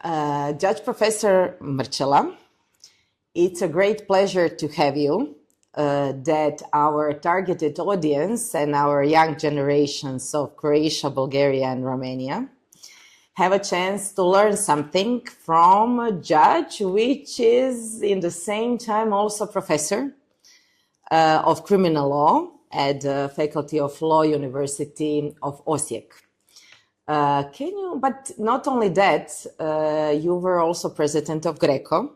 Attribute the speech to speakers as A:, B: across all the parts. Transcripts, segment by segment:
A: Judge Professor Mrčela, it's a great pleasure to have you, that our targeted audience and our young generations of Croatia, Bulgaria, and Romania have a chance to learn something from a judge, which is in the same time also professor of criminal law at the Faculty of Law, University of Osijek. But not only that, you were also president of GRECO.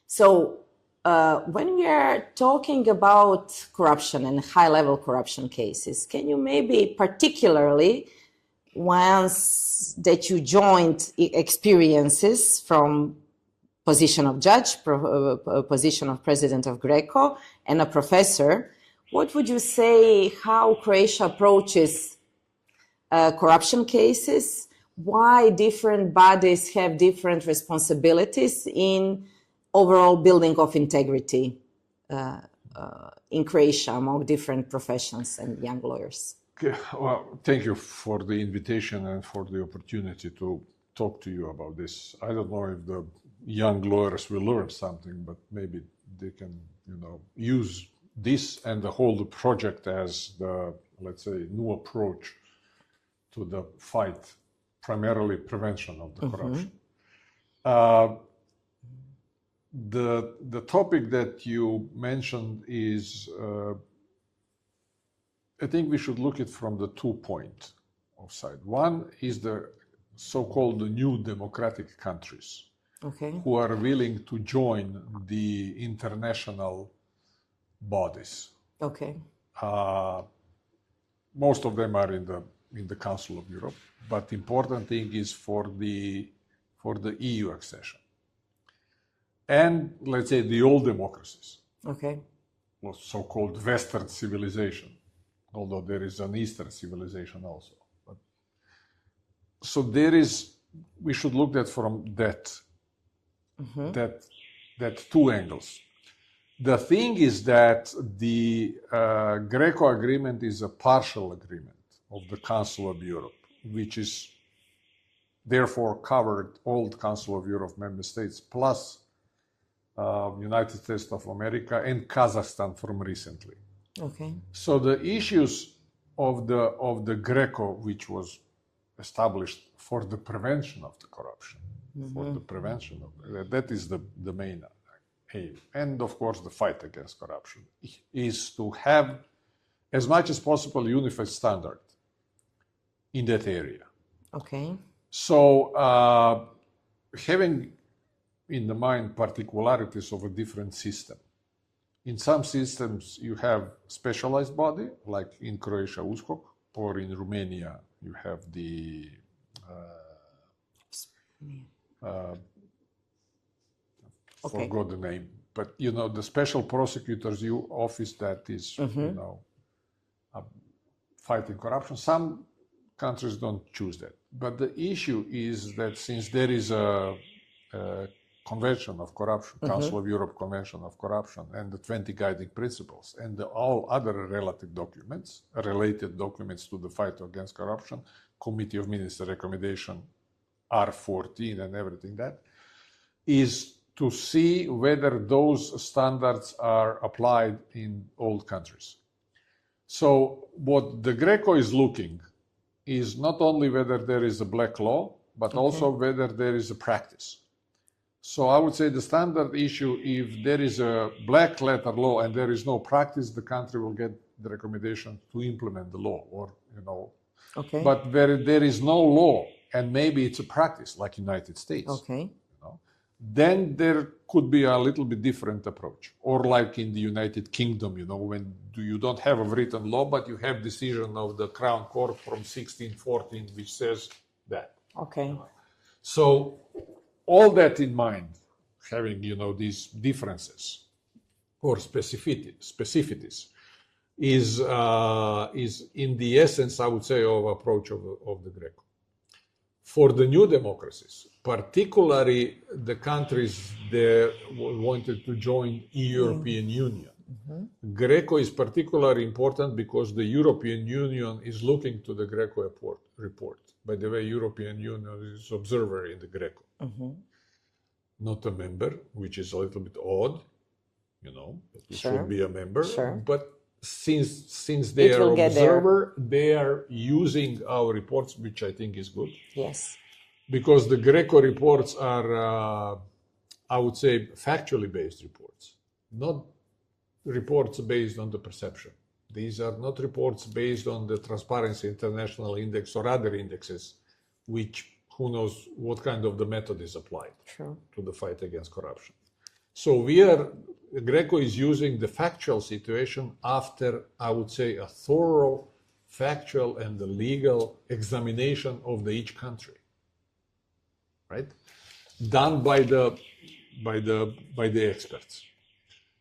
A: So when we are talking about corruption and high-level corruption cases, can you maybe particularly, once that you joined experiences from position of judge, position of president of GRECO, and a professor, what would you say how Croatia approaches corruption cases? Why different bodies have different responsibilities in overall building of integrity in Croatia among different professions and young lawyers?
B: Okay. Well, thank you for the invitation and for the opportunity to talk to you about this. I don't know if the young lawyers will learn something, but maybe they can, use this and the whole project as the, let's say, new approach to the fight, primarily prevention of the corruption. The topic that you mentioned is, I think we should look at from the 2 points of side. One is the so-called new democratic countries who are willing to join the international bodies. Most of them are in the Council of Europe, but important thing is for the EU accession. And let's say the old democracies, so-called Western civilization, although there is an Eastern civilization also. So we should look at from that two angles. The thing is that the GRECO agreement is a partial agreement of the Council of Europe, which is therefore covered all the Council of Europe member states, plus United States of America and Kazakhstan from recently. So the issues of the GRECO, which was established for the prevention of the corruption, that is the main aim. And of course, the fight against corruption is to have as much as possible unified standard in that area. So having in the mind particularities of a different system. In some systems you have specialized body, like in Croatia USKOK, or in Romania you have the forgot the name, but the special prosecutor's office that is fighting corruption. Some countries don't choose that, but the issue is that since there is a Convention of Corruption, Council of Europe Convention of Corruption, and the 20 guiding principles, and all other related documents, related documents to the fight against corruption, Committee of Ministers recommendation R14 and everything that, is to see whether those standards are applied in all countries. So what the GRECO is looking is not only whether there is a black law, but also whether there is a practice. So I would say the standard issue, if there is a black letter law and there is no practice, the country will get the recommendation to implement the law, or But where there is no law and maybe it's a practice, like United States, then there could be a little bit different approach. Or like in the United Kingdom, when you don't have a written law, but you have decision of the Crown Court from 1614, which says that. So all that in mind, having, these differences or specificities is in the essence, I would say, of approach of the GRECO. For the new democracies, particularly the countries that wanted to join European Union, GRECO is particularly important because the European Union is looking to the GRECO report. By the way, European Union is observer in the GRECO, not a member, which is a little bit odd, you know, it should be a member, but since they are observer, they are using our reports, which I think is good.
A: Yes.
B: Because the GRECO reports are, I would say, factually based reports, not reports based on the perception. These are not reports based on the Transparency International Index or other indexes, which who knows what kind of the method is applied to the fight against corruption. So GRECO is using the factual situation after, I would say, a thorough factual and the legal examination of each country, right? Done by the experts.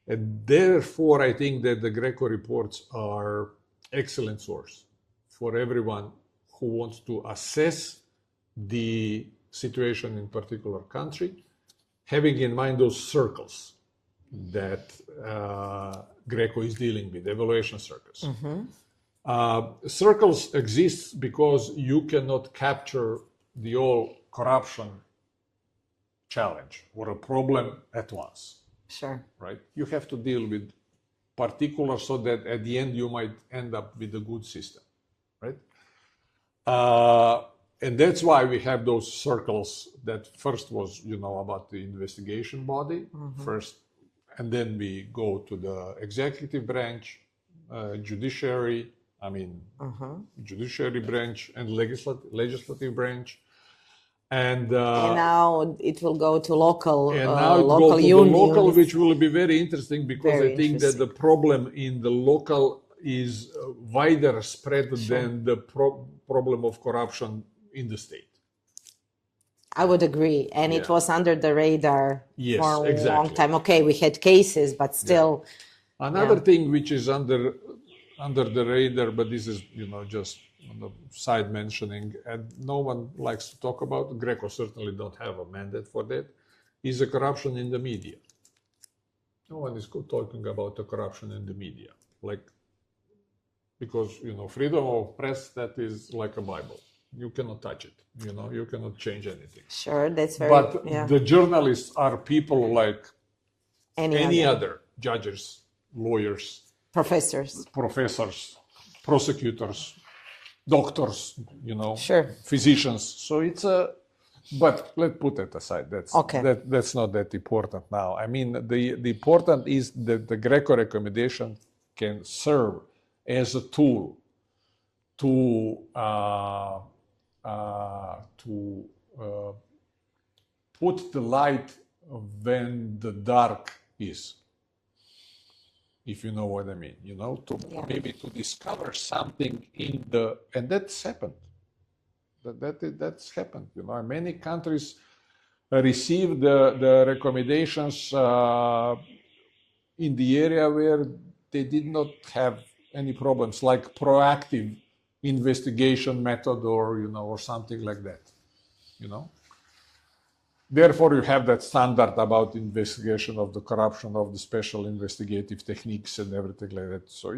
B: And therefore, I think that the GRECO reports are excellent source for everyone who wants to assess the situation in particular country, having in mind those circles that GRECO is dealing with, evaluation circles. Circles exist because you cannot capture the whole corruption challenge or a problem at once.
A: Sure.
B: Right? You have to deal with particulars so that at the end you might end up with a good system, right? And that's why we have those circles that first was, you know, about the investigation body first, and then we go to the executive branch, judiciary branch and legislative branch. And
A: now it will go to local
B: local, which will be very interesting because I think that the problem in the local is wider spread than the problem of corruption in the state.
A: I would agree, and it was under the radar for a long time. Okay, we had cases, but still.
B: Another thing which is under the radar, but this is, you know, just on the side mentioning, and no one likes to talk about, GRECO certainly don't have a mandate for that, is the corruption in the media. No one is talking about the corruption in the media, because, you know, freedom of press, that is like a Bible. You cannot touch it, you know, you cannot change anything.
A: Sure, that's very...
B: But the journalists are people like any other judges, lawyers, professors, prosecutors, doctors, you know, physicians. So it's but let's put that aside. That's not that important now. I mean, the important is that the GRECO recommendation can serve as a tool to put the light when the dark is. If you know what I mean, you know, maybe to discover something and that's happened. That's happened, you know. Many countries receive the recommendations in the area where they did not have any problems, like proactive investigation method or, you know, or something like that, you know. Therefore, you have that standard about investigation of the corruption of the special investigative techniques and everything like that. So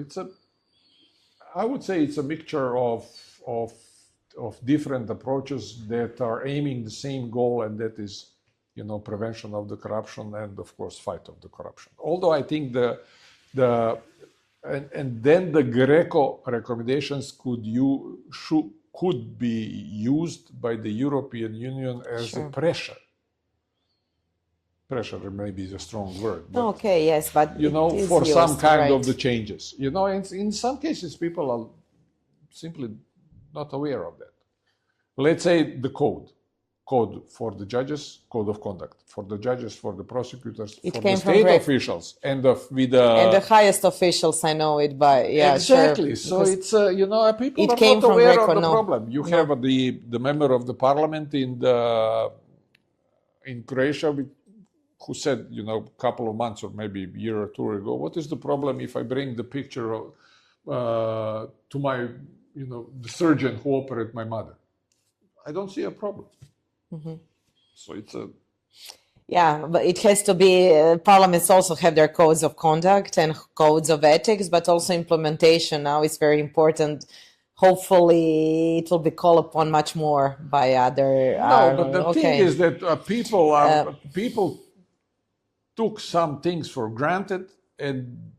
B: I would say it's a mixture of different approaches that are aiming the same goal, and that is, you know, prevention of the corruption and, of course, fight of the corruption. Although I think and then the GRECO recommendations could be used by the European Union as a pressure. Pressure maybe is a strong word. But,
A: but
B: you know, for some kind of the changes. You know, in some cases, people are simply not aware of that. Let's say the code for the judges, code of conduct for the judges, for the prosecutors, for the state officials, and the highest
A: officials. I know it by
B: exactly. So it's you know, people are not aware of the problem. You have the member of the parliament in Croatia who said, you know, a couple of months or maybe a year or two ago, what is the problem if I bring the picture to my, you know, the surgeon who operated my mother? I don't see a problem. So it's
A: Yeah, but it has to be, parliaments also have their codes of conduct and codes of ethics, but also implementation now is very important. Hopefully it will be called upon much more by other...
B: No, but the thing is that people took some things for granted, and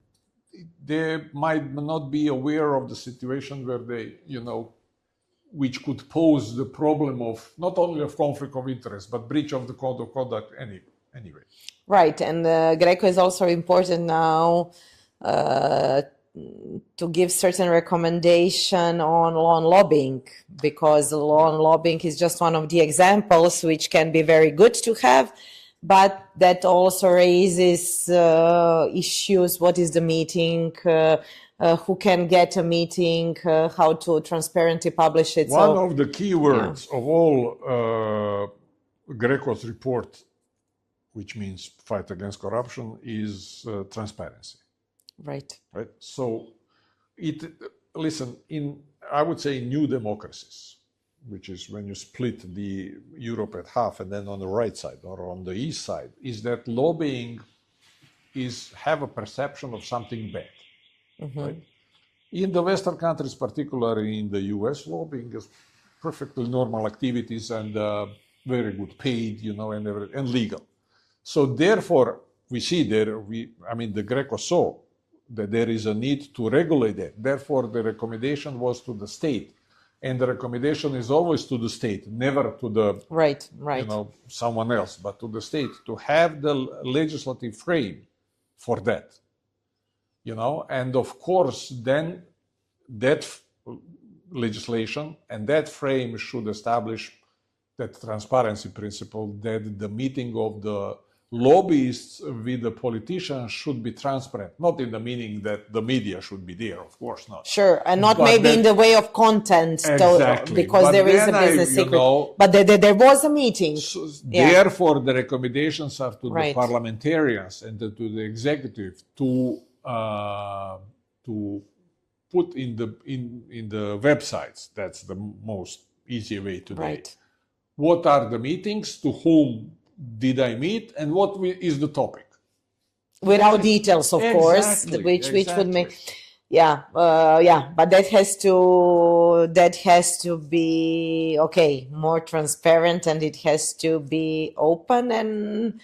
B: they might not be aware of the situation where they, which could pose the problem of not only of conflict of interest, but breach of the code of conduct anyway.
A: Right, and GRECO is also important now to give certain recommendation on law and lobbying, because law and lobbying is just one of the examples which can be very good to have, but that also raises issues. What is the meeting? Who can get a meeting? How to transparently publish it?
B: One of the key words of all GRECO's report, which means fight against corruption, is transparency.
A: Right.
B: So, I would say new democracies, which is when you split the Europe at half, and then on the right side or on the east side, is that lobbying have a perception of something bad. Mm-hmm. Right? In the Western countries, particularly in the US, lobbying is perfectly normal activities and very good paid, and legal. So therefore, we see the GRECO saw that there is a need to regulate that. Therefore, the recommendation was to the state. And the recommendation is always to the state, never to the
A: right.
B: Someone else, but to the state, to have the legislative frame for that. And of course, then that legislation and that frame should establish that transparency principle, that the meeting of the lobbyists with the politicians should be transparent, not in the meaning that the media should be there, of course not.
A: Sure, and not maybe in the way of content,
B: exactly.
A: Because but there is a business secret. But there was a meeting.
B: So therefore, the recommendations are to the parliamentarians and to the executive to put in the websites. That's the most easy way today. Right. What are the meetings? To whom did I meet, and what is the topic?
A: Without details, of course, which would make, but that has to be more transparent, and it has to be open. And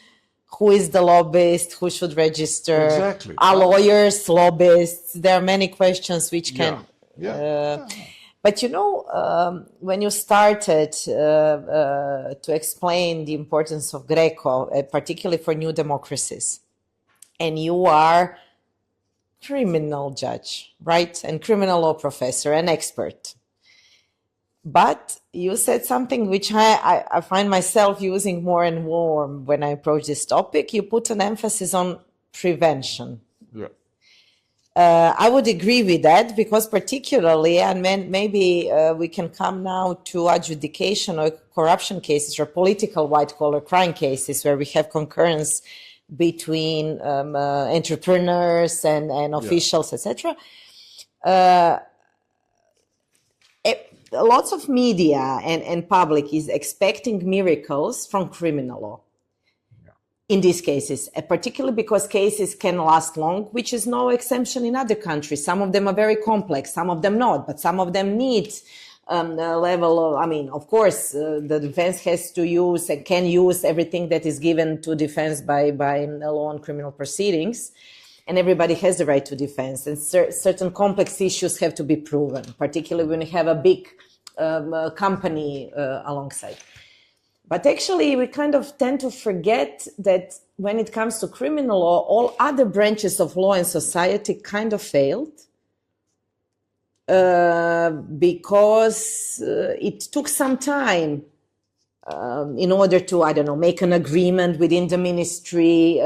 A: who is the lobbyist? Who should register?
B: Exactly.
A: Are lawyers lobbyists? There are many questions which can. But when you started to explain the importance of GRECO, particularly for new democracies, and you are criminal judge, right? And criminal law professor and expert. But you said something which I find myself using more and more when I approach this topic. You put an emphasis on prevention.
B: Yeah.
A: I would agree with that, because particularly, and maybe we can come now to adjudication or corruption cases or political white-collar crime cases where we have concurrence between entrepreneurs and officials, etc. Lots of media and public is expecting miracles from criminal law. In these cases, particularly because cases can last long, which is no exemption in other countries. Some of them are very complex, some of them not, but some of them need a level of, of course, the defense has to use and can use everything that is given to defense by law and criminal proceedings. And everybody has the right to defense. And certain complex issues have to be proven, particularly when you have a big company alongside. But actually, we kind of tend to forget that when it comes to criminal law, all other branches of law and society kind of failed because it took some time in order to, make an agreement within the ministry,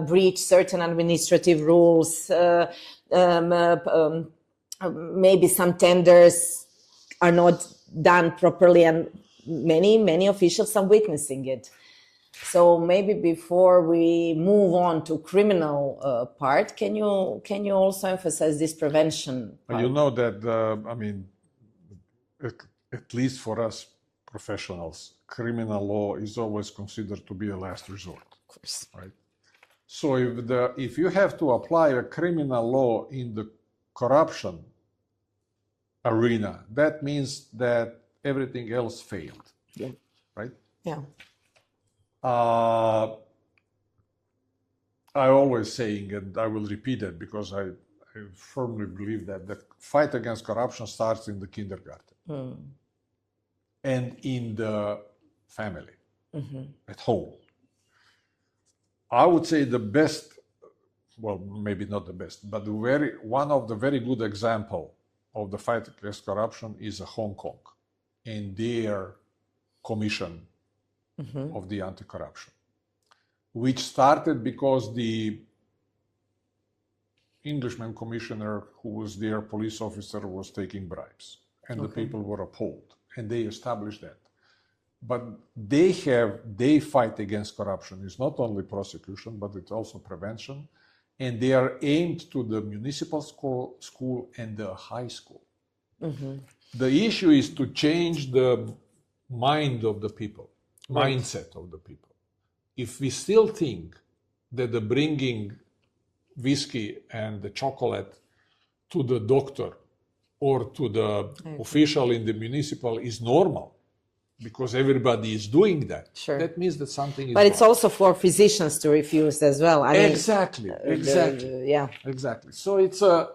A: breach certain administrative rules, maybe some tenders are not done properly, and many officials are witnessing it. So maybe before we move on to criminal part, can you also emphasize this prevention part?
B: You know that, at least for us professionals, criminal law is always considered to be a last resort.
A: Of course.
B: Right? So if you have to apply a criminal law in the corruption arena, that means that everything else failed.
A: Yeah.
B: Right?
A: Yeah.
B: I always saying, and I will repeat it because I firmly believe that the fight against corruption starts in the kindergarten and in the family, at home. I would say the best, well, maybe not the best, but one of the very good example of the fight against corruption is Hong Kong and their commission of the anti-corruption, which started because the Englishman commissioner who was their police officer was taking bribes, and the people were appalled, and they established that. But they fight against corruption. It's not only prosecution, but it's also prevention, and they are aimed to the municipal school and the high school. The issue is to change the mind of the people, mindset of the people. If we still think that the bringing whiskey and the chocolate to the doctor or to the official in the municipal is normal, because everybody is doing that, that means that something is
A: But it's
B: wrong.
A: also for physicians to refuse as well. I mean,
B: Exactly.
A: yeah.
B: Exactly. So it's a,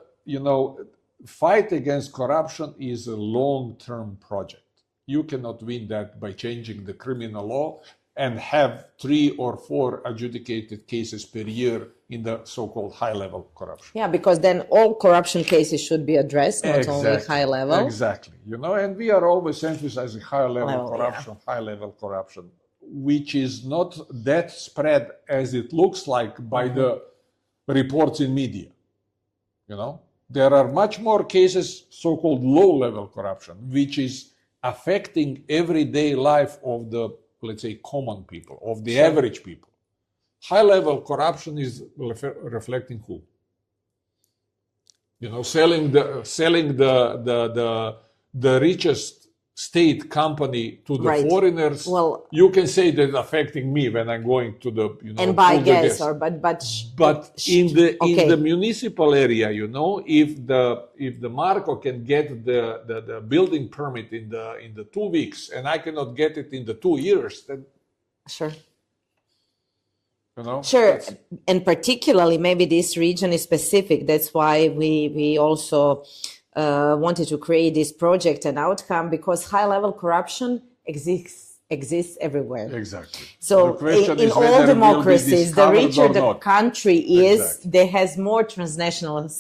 B: fight against corruption is a long-term project. You cannot win that by changing the criminal law and have 3 or 4 adjudicated cases per year in the so-called high-level corruption.
A: Yeah, because then all corruption cases should be addressed, not only high level.
B: Exactly. And we are always emphasizing high-level corruption, which is not that spread as it looks like by the reports in media. There are much more cases, so-called low-level corruption, which is affecting everyday life of the, let's say, common people, of the average people. High-level corruption is reflecting who? Selling the richest state company to the foreigners. Well, you can say that affecting me when I'm going to the
A: and buy gas,
B: but in the municipal area, if the Marco can get the building permit in the 2 weeks and I cannot get it in the 2 years, then
A: sure. Sure, and particularly maybe this region is specific. That's why we also wanted to create this project and outcome, because high-level corruption exists everywhere.
B: Exactly.
A: So in all democracies, the richer the country is, there has more transnational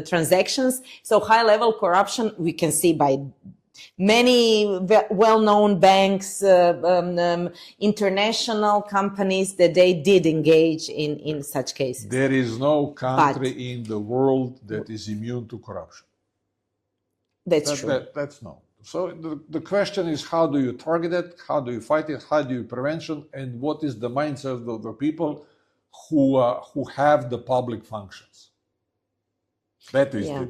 A: transactions. So high-level corruption we can see by many well-known banks, international companies, that they did engage in such cases.
B: There is no country in the world that is immune to corruption.
A: That's true.
B: That's no. So the question is, how do you target it? How do you fight it? How do you prevention? And what is the mindset of the people who have the public functions? That is the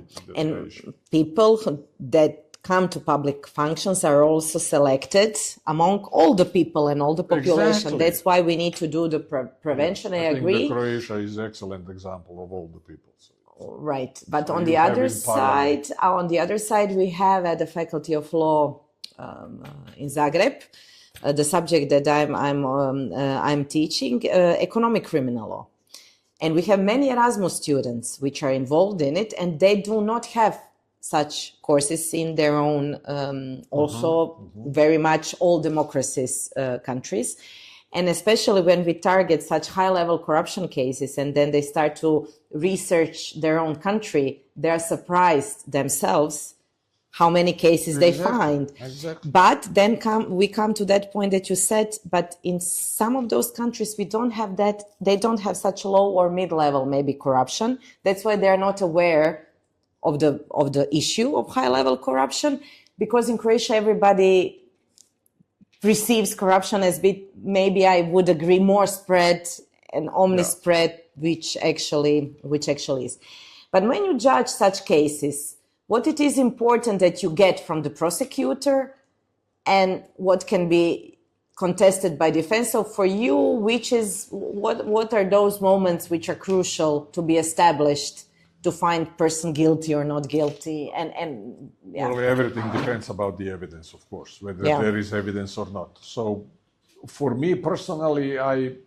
B: issue.
A: People that come to public functions are also selected among all the people and all the population.
B: Exactly.
A: That's why we need to do the prevention. I agree.
B: Think Croatia is an excellent example of all the people. So.
A: Right, but on the other side, we have at the Faculty of Law in Zagreb the subject that I'm teaching, economic criminal law, and we have many Erasmus students which are involved in it, and they do not have such courses in their own, very much all democracies countries. And especially when we target such high-level corruption cases and then they start to research their own country, they're surprised themselves how many cases they find.
B: Exactly.
A: But then we come to that point that you said, but in some of those countries, we don't have that, they don't have such low or mid-level maybe corruption. That's why they're not aware of the issue of high-level corruption, because in Croatia, everybody perceives corruption as maybe I would agree more spread and omnispread, which actually is. But when you judge such cases, what it is important that you get from the prosecutor and what can be contested by defense. So for you, what are those moments which are crucial to be established to find person guilty or not guilty? And yeah.
B: Well, everything depends about the evidence, of course, whether there is evidence or not. So for me personally, I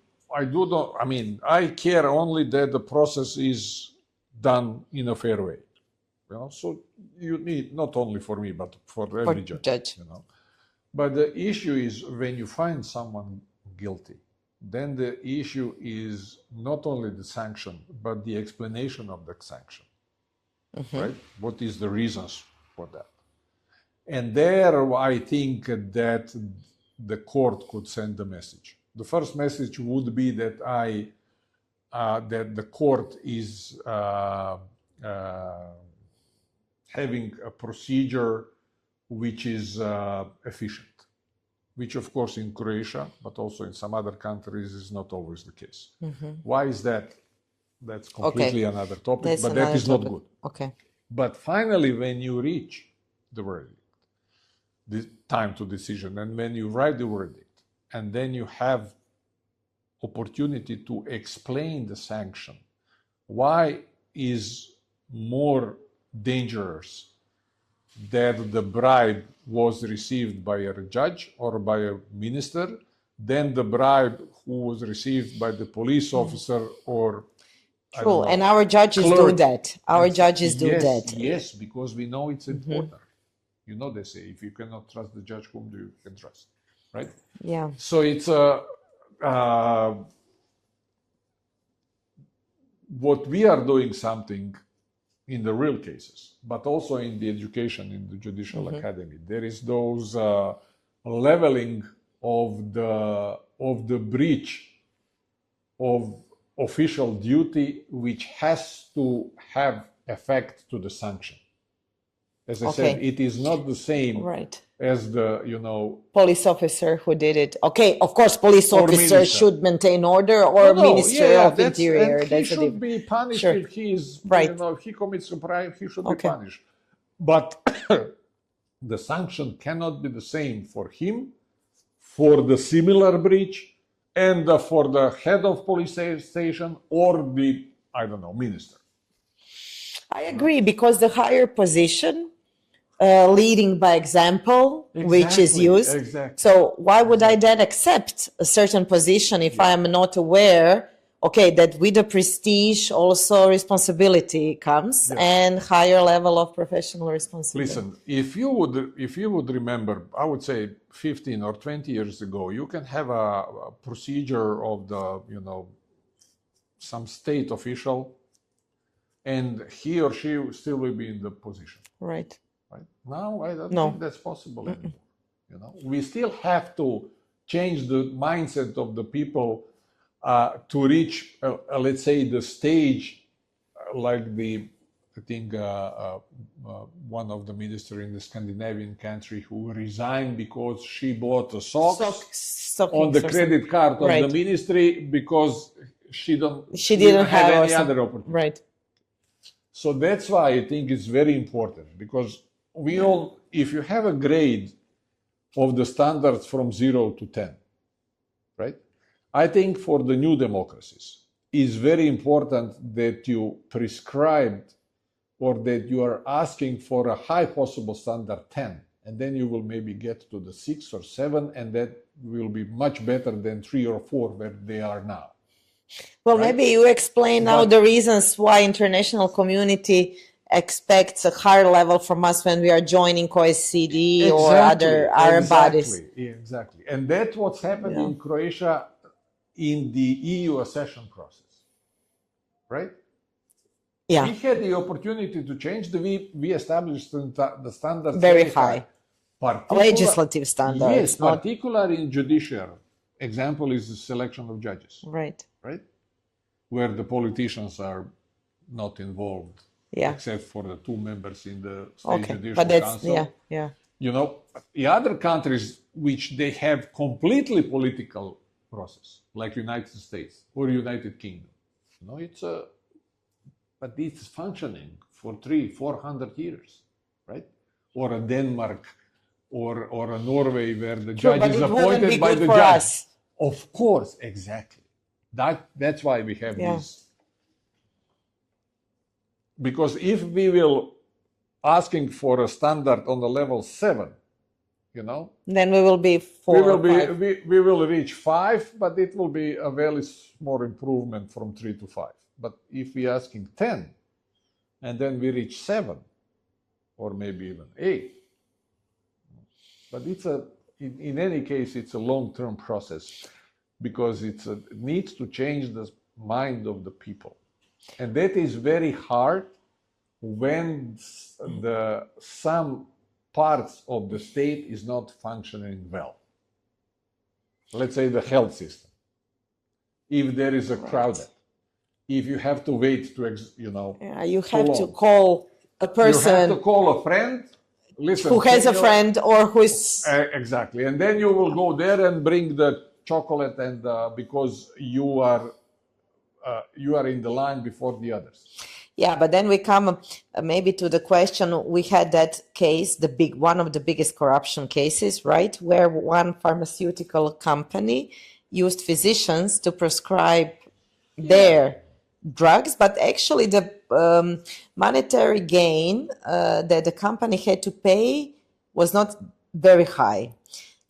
B: care only that the process is done in a fair way. You know, so you need, not only for me, but for every judge. You know. But the issue is when you find someone guilty, then the issue is not only the sanction, but the explanation of the sanction, right? What is the reasons for that? And there, I think that the court could send a message. The first message would be that that the court is having a procedure which is efficient, which of course in Croatia, but also in some other countries is not always the case. Why is that? That's completely another topic, but that is not good.
A: Okay.
B: But finally, when you reach the verdict, the time to decision, and when you write the verdict, and then you have opportunity to explain the sanction, why is more dangerous that the bribe was received by a judge or by a minister than the bribe who was received by the police officer or
A: true, and our judges do that. Our judges do that.
B: Yes, because we know it's important. You know, they say if you cannot trust the judge, whom do you can trust, right?
A: Yeah.
B: So it's what we are doing something in the real cases, but also in the education, in the judicial academy. There is those leveling of the breach of official duty, which has to have effect to the sanction. As I said, it is not the same as the,
A: police officer who did it. Okay, of course, police officer should maintain order, or Minister of Interior.
B: And he should be punished if he is, he commits a crime, he should be punished. But the sanction cannot be the same for him, for the similar breach, and for the head of police station or the, minister.
A: I agree, because the higher position, leading by example, which is used.
B: Exactly.
A: So why would I then accept a certain position if I am not aware, that with the prestige also responsibility comes and higher level of professional responsibility?
B: Listen, if you would remember, I would say 15 or 20 years ago, you can have a procedure of the, some state official, and he or she still will be in the position.
A: Right.
B: Now, I don't think that's possible anymore. We still have to change the mindset of the people to reach, let's say, the stage like I think one of the ministers in the Scandinavian country who resigned because she bought a socks on the credit card of the ministry because she didn't have any other opportunity.
A: Right.
B: So that's why I think it's very important, because if you have a grade of the standards from 0 to 10, right? I think for the new democracies, it's very important that you prescribed or that you are asking for a high possible standard 10, and then you will maybe get to the 6 or 7, and that will be much better than 3 or 4 where they are now.
A: Well, maybe you explain now the reasons why international community expects a higher level from us when we are joining OECD or other Arab bodies.
B: Exactly. And that's what's happened in Croatia in the EU accession process, right?
A: Yeah.
B: We had the opportunity to change we established the standards
A: very high. Legislative standards.
B: Yes, particularly in judiciary. Example is the selection of judges.
A: Right.
B: Where the politicians are not involved, except for the 2 members in the State Judicial Council. The other countries which they have completely political process, like United States or United Kingdom, but it's functioning for 300-400 years, right? Or Denmark, or a Norway where the
A: True,
B: judge
A: but
B: is
A: it wouldn't be
B: appointed by
A: good
B: the
A: for
B: judge.
A: us.
B: Of course, exactly. That's why we have this. Because if we will asking for a standard on the level 7,
A: then we will be 4
B: we will
A: or 5.
B: we will reach 5, but it will be a very small improvement from 3 to 5. But if we asking 10, and then we reach 7, or maybe even 8, but it's in any case it's a long-term process, because it needs to change the mind of the people, and that is very hard when some parts of the state is not functioning well. Let's say the health system. If there is a crowded, if you have to wait to,
A: you have to call a person.
B: You have to call a friend. Listen,
A: who has a friend or who is...
B: exactly. And then you will go there and bring the chocolate, and because you are in the line before the others.
A: Yeah, but then we come maybe to the question, we had that case, one of the biggest corruption cases, right? Where one pharmaceutical company used physicians to prescribe their drugs, but actually the monetary gain that the company had to pay was not very high.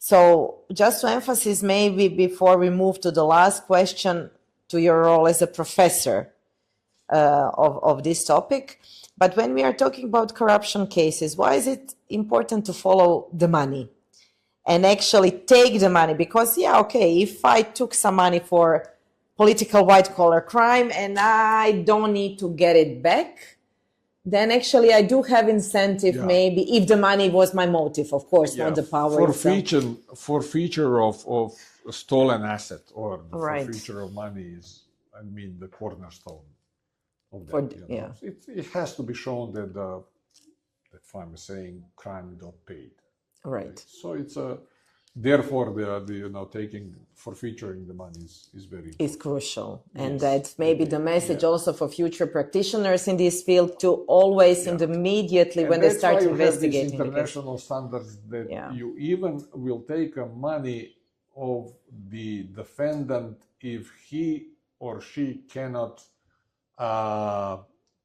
A: So just to emphasize, maybe before we move to the last question, to your role as a professor of this topic. But when we are talking about corruption cases, why is it important to follow the money and actually take the money? Because, if I took some money for political white-collar crime and I don't need to get it back, then actually I do have incentive, maybe, if the money was my motive, of course, not the power itself.
B: Forfeiture of a stolen asset or the forfeiture of money is, the cornerstone of that. It has to be shown that if I'm saying crime not paid.
A: Right.
B: So it's therefore taking forfeiting the money is very important.
A: Is crucial, and that's maybe the message also for future practitioners in this field, to always and immediately when they start investigating.
B: That's why you have these international standards that you even will take money of the defendant if he or she cannot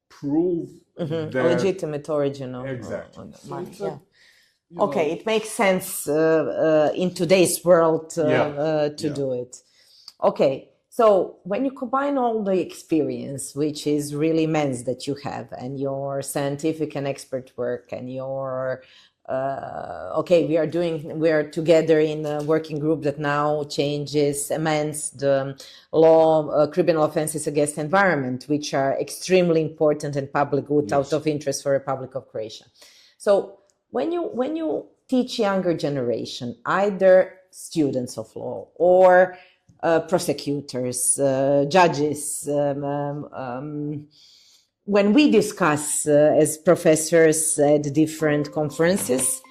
B: prove that
A: legitimate origin of the money. Okay, it makes sense in today's world to do it. Okay, so when you combine all the experience, which is really immense that you have, and your scientific and expert work, and your we are together in a working group that now amends the law, criminal offenses against environment, which are extremely important and public good out of interest for Republic of Croatia. So when you teach younger generation, either students of law or prosecutors, judges, when we discuss as professors at different conferences,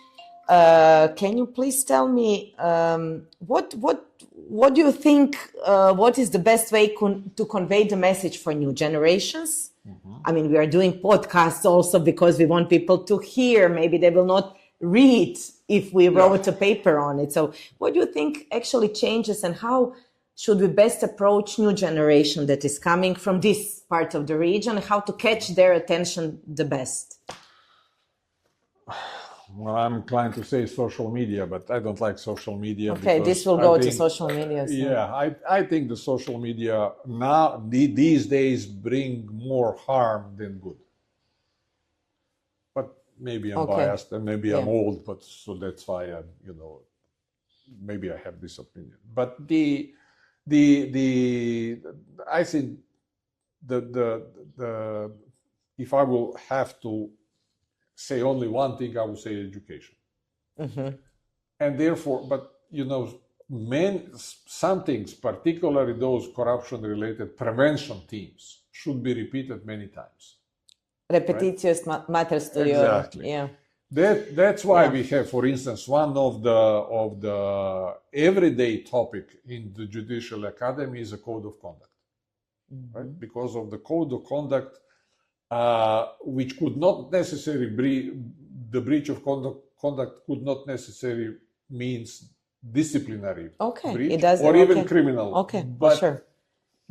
A: can you please tell me what do you think? What is the best way to convey the message for new generations? Mm-hmm. We are doing podcasts also because we want people to hear. Maybe they will not read if we wrote a paper on it. So, what do you think actually changes, and how should we best approach new generation that is coming from this part of the region? How to catch their attention the best?
B: Well, I'm inclined to say social media, but I don't like social media.
A: Okay, this will go to social media. So.
B: Yeah, I think the social media now, these days, bring more harm than good. But maybe I'm biased, and maybe I'm old, but so that's why maybe I have this opinion. But I think the if I will have to say only one thing, I would say education. Mm-hmm. And therefore, but some things, particularly those corruption-related prevention teams, should be repeated many times.
A: Repetitious matter studio.
B: Exactly. Yeah. That's why we have, for instance, one of the everyday topic in the Judicial Academy is a code of conduct, right? Because of the code of conduct, which could not necessarily be the breach of code conduct could not necessarily means disciplinary breach
A: it does,
B: or even criminal.
A: Okay,
B: but
A: sure.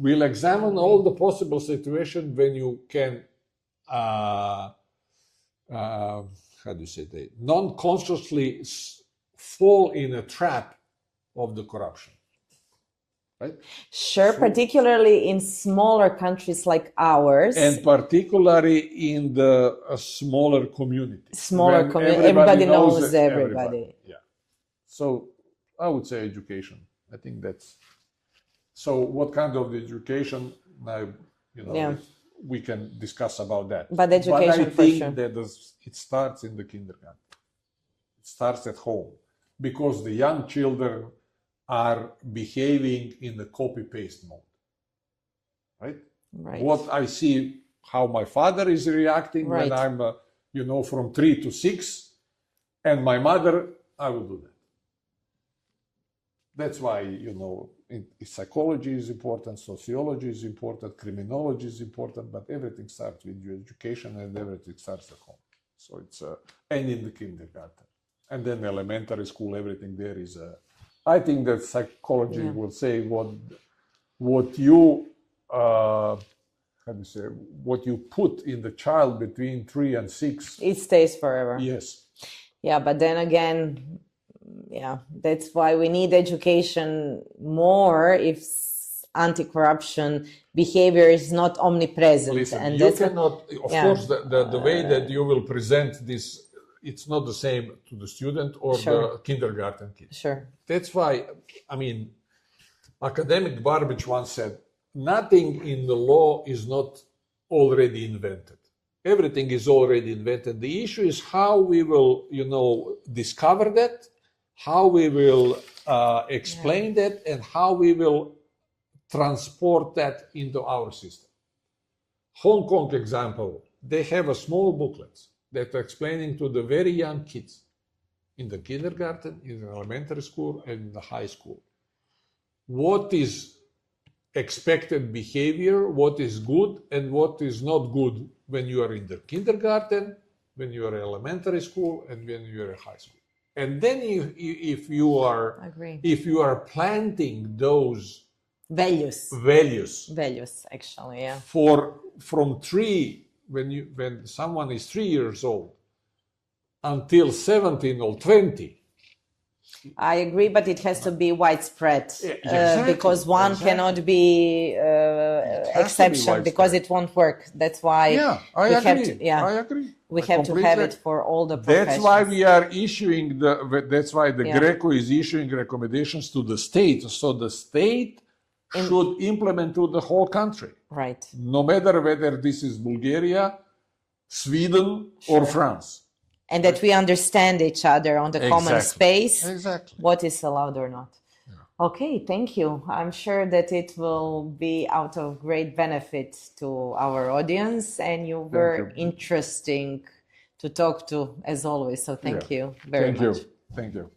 B: we'll examine all the possible situations when you can, how do you say that, non-consciously fall in a trap of the corruption. Right?
A: Sure, so, particularly in smaller countries like ours.
B: And particularly in the smaller communities.
A: Smaller community, everybody knows everybody.
B: Yeah. So I would say education. I think that's, so what kind of education, now, we can discuss about that.
A: But education,
B: but I think that it starts in the kindergarten. It starts at home, because the young children are behaving in the copy-paste mode, right? What I see, how my father is reacting when I'm, from 3 to 6, and my mother, I will do that. That's why, psychology is important, sociology is important, criminology is important, but everything starts with your education, and everything starts at home. So it's, and in the kindergarten. And then elementary school, everything there is I think that psychology will say what you what you put in the child between 3 and 6.
A: It stays forever.
B: Yes.
A: Yeah, but then again, that's why we need education more if anti-corruption behavior is not omnipresent.
B: Listen,
A: and
B: you cannot, of course, the way that you will present this, it's not the same to the student or the kindergarten kid.
A: Sure.
B: That's why, academic Barbic once said, nothing in the law is not already invented. Everything is already invented. The issue is how we will, discover that, how we will explain that, and how we will transport that into our system. Hong Kong example, they have a small booklets that are explaining to the very young kids in the kindergarten, in the elementary school, and in the high school, what is expected behavior, what is good, and what is not good when you are in the kindergarten, when you are in elementary school, and when you are in high school. And then if you are planting those
A: values, actually,
B: from 3, when someone is 3 years old until 17 or 20.
A: I agree, but it has to be widespread, because one cannot be exception, because it won't work. That's why
B: I agree.
A: We have to have it for all the professions.
B: That's why we are issuing that's why the GRECO is issuing recommendations to the state. So the state should implement to the whole country.
A: Right.
B: No matter whether this is Bulgaria, Sweden, or France.
A: And that we understand each other on the common space, what is allowed or not. Yeah. Okay, thank you. I'm sure that it will be out of great benefit to our audience, and you were interesting to talk to, as always. So thank you very much.
B: Thank you.